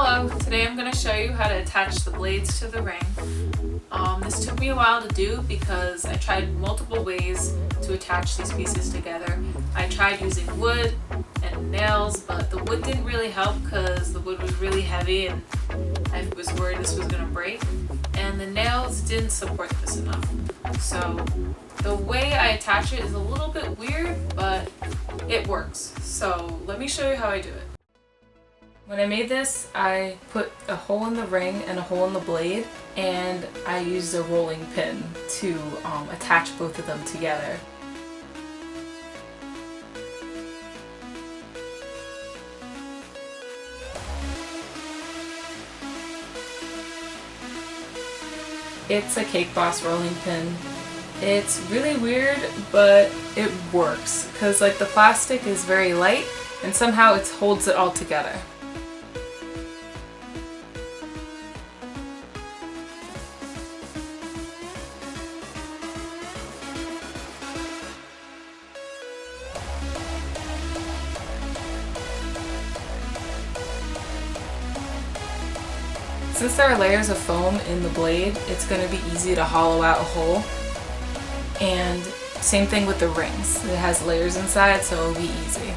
Hello, today I'm going to show you how to attach the blades to the ring. This took me a while to do because I tried multiple ways to attach these pieces together. I tried using wood and nails, but the wood didn't really help because the wood was really heavy and I was worried this was going to break. And the nails didn't support this enough. So the way I attach it is a little bit weird, but it works. So let me show you how I do it. When I made this, I put a hole in the ring and a hole in the blade, and I used a rolling pin to attach both of them together. It's a Cake Boss rolling pin. It's really weird, but it works because like the plastic is very light and somehow it holds it all together. Since there are layers of foam in the blade, it's going to be easy to hollow out a hole. And same thing with the rings. It has layers inside, so it'll be easy.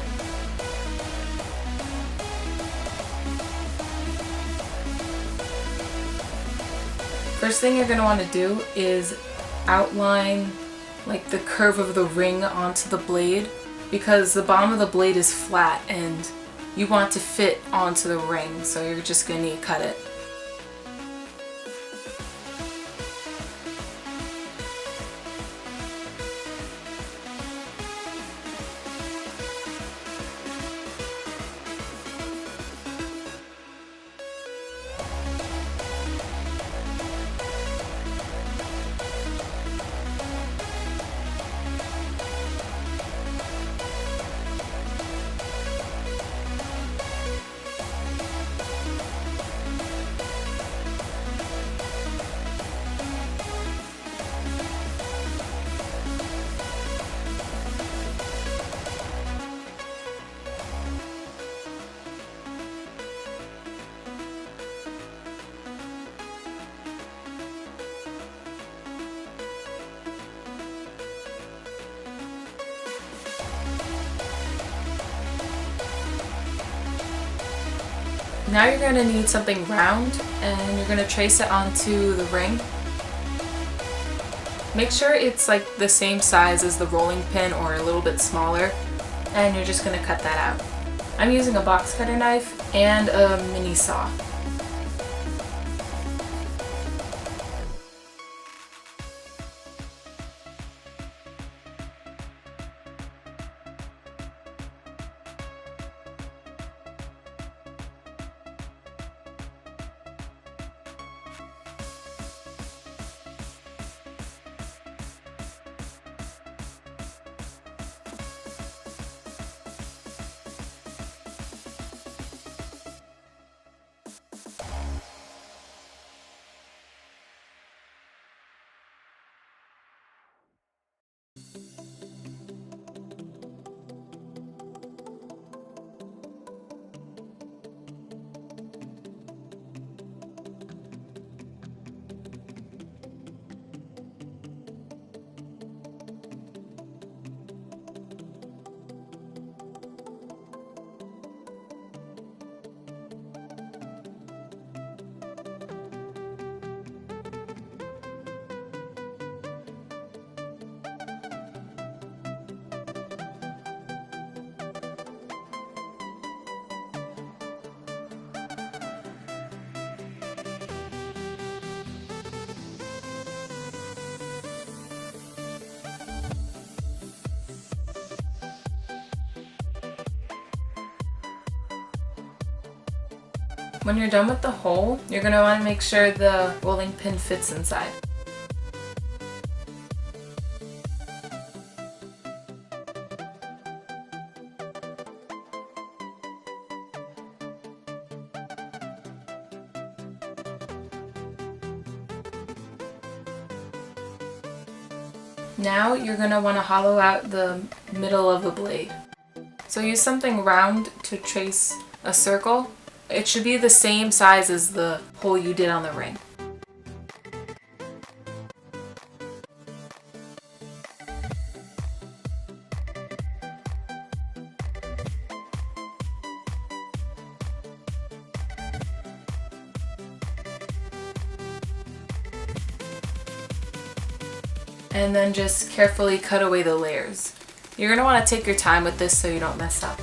First thing you're going to want to do is outline like the curve of the ring onto the blade, because the bottom of the blade is flat and you want to fit onto the ring, so you're just going to need to cut it. Now you're going to need something round, and you're going to trace it onto the ring. Make sure it's like the same size as the rolling pin or a little bit smaller, and you're just going to cut that out. I'm using a box cutter knife and a mini saw. When you're done with the hole, you're going to want to make sure the rolling pin fits inside. Now you're going to want to hollow out the middle of the blade. So use something round to trace a circle It should be the same size as the hole you did on the ring. And then just carefully cut away the layers. You're going to want to take your time with this so you don't mess up.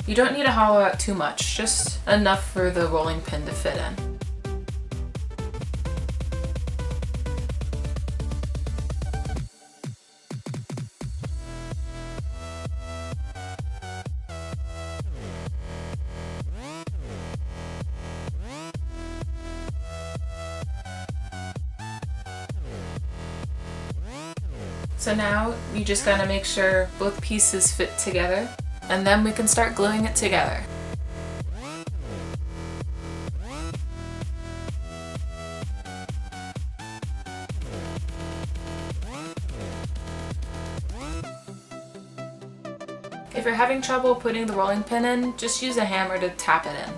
You don't need to hollow out too much, just enough for the rolling pin to fit in. So now you just gotta make sure both pieces fit together, and then we can start gluing it together. If you're having trouble putting the rolling pin in, just use a hammer to tap it in.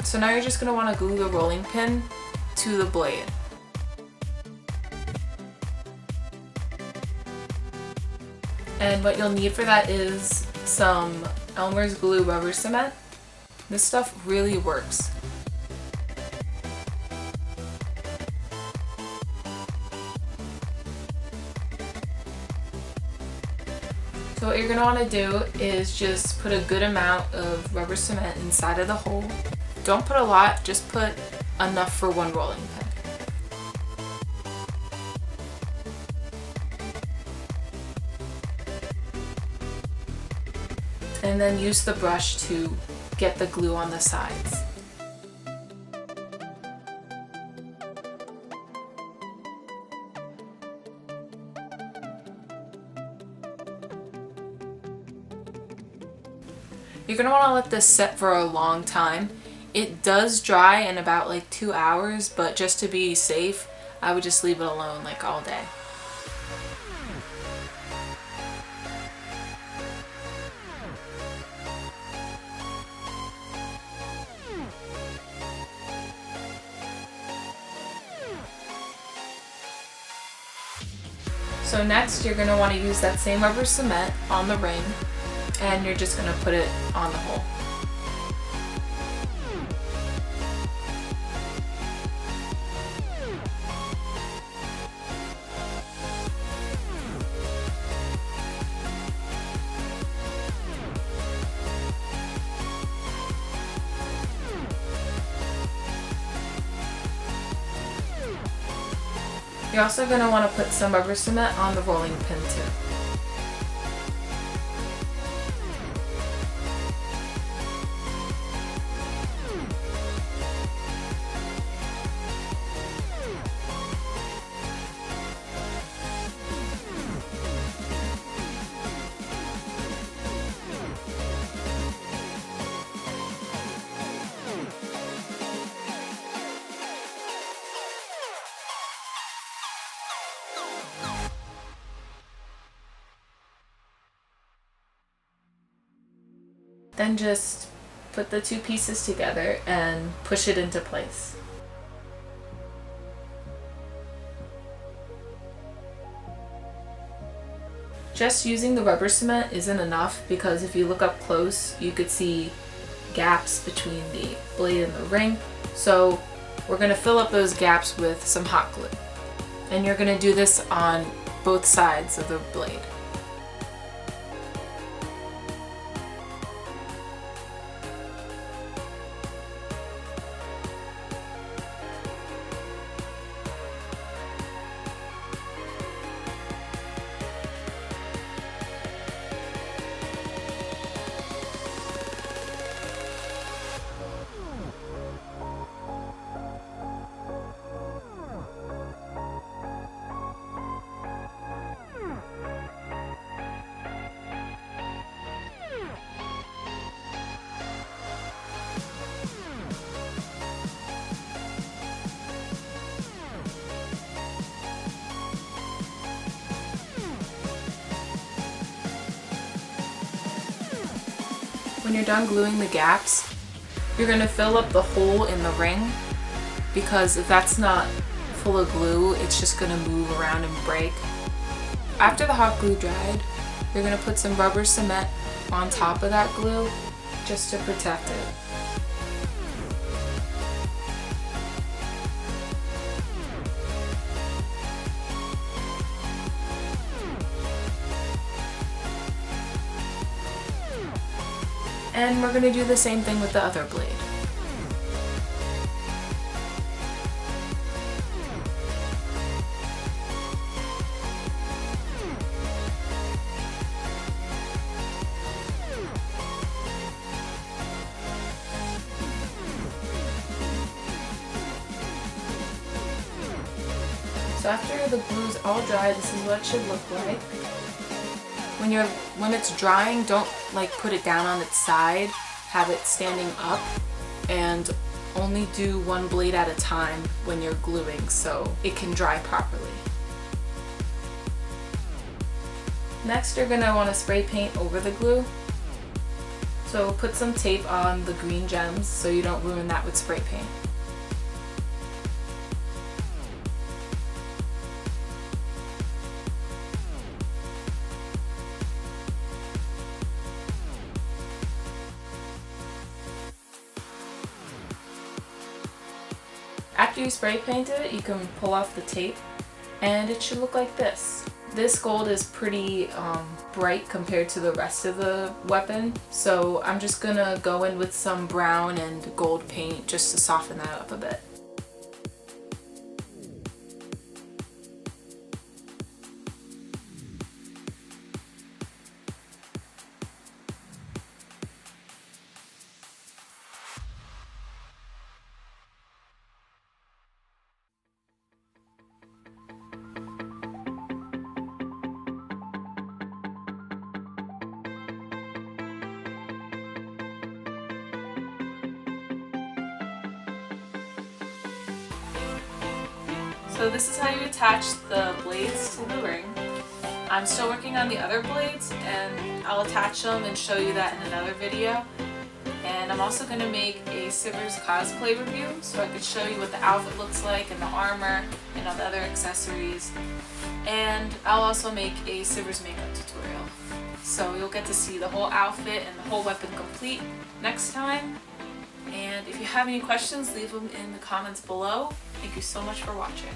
So now you're just going to want to glue the rolling pin to the blade. And what you'll need for that is some Elmer's glue rubber cement. This stuff really works. So what you're going to want to do is just put a good amount of rubber cement inside of the hole. Don't put a lot, just put enough for one rolling pin. And then use the brush to get the glue on the sides. You're going to want to let this set for a long time. It does dry in about like 2 hours, but just to be safe, I would just leave it alone like all day. So next you're going to want to use that same rubber cement on the ring, and you're just going to put it on the hole. You're also going to want to put some rubber cement on the rolling pin too. Then just put the two pieces together and push it into place. Just using the rubber cement isn't enough, because if you look up close, you could see gaps between the blade and the ring. So we're going to fill up those gaps with some hot glue. And you're going to do this on both sides of the blade. When you're done gluing the gaps, you're going to fill up the hole in the ring, because if that's not full of glue, it's just going to move around and break. After the hot glue dried, you're going to put some rubber cement on top of that glue just to protect it. And we're going to do the same thing with the other blade. So after the glue's all dry, this is what it should look like. When it's drying, don't put it down on its side, have it standing up, and only do one blade at a time when you're gluing so it can dry properly. Next, you're gonna want to spray paint over the glue. So put some tape on the green gems so you don't ruin that with spray paint. After you spray paint it, you can pull off the tape and it should look like this. This gold is pretty bright compared to the rest of the weapon, so I'm just gonna go in with some brown and gold paint just to soften that up a bit. So this is how you attach the blades to the ring. I'm still working on the other blades and I'll attach them and show you that in another video. And I'm also going to make a Sivir's cosplay review so I could show you what the outfit looks like and the armor and all the other accessories. And I'll also make a Sivir's makeup tutorial. So you'll get to see the whole outfit and the whole weapon complete next time. And if you have any questions, leave them in the comments below. Thank you so much for watching.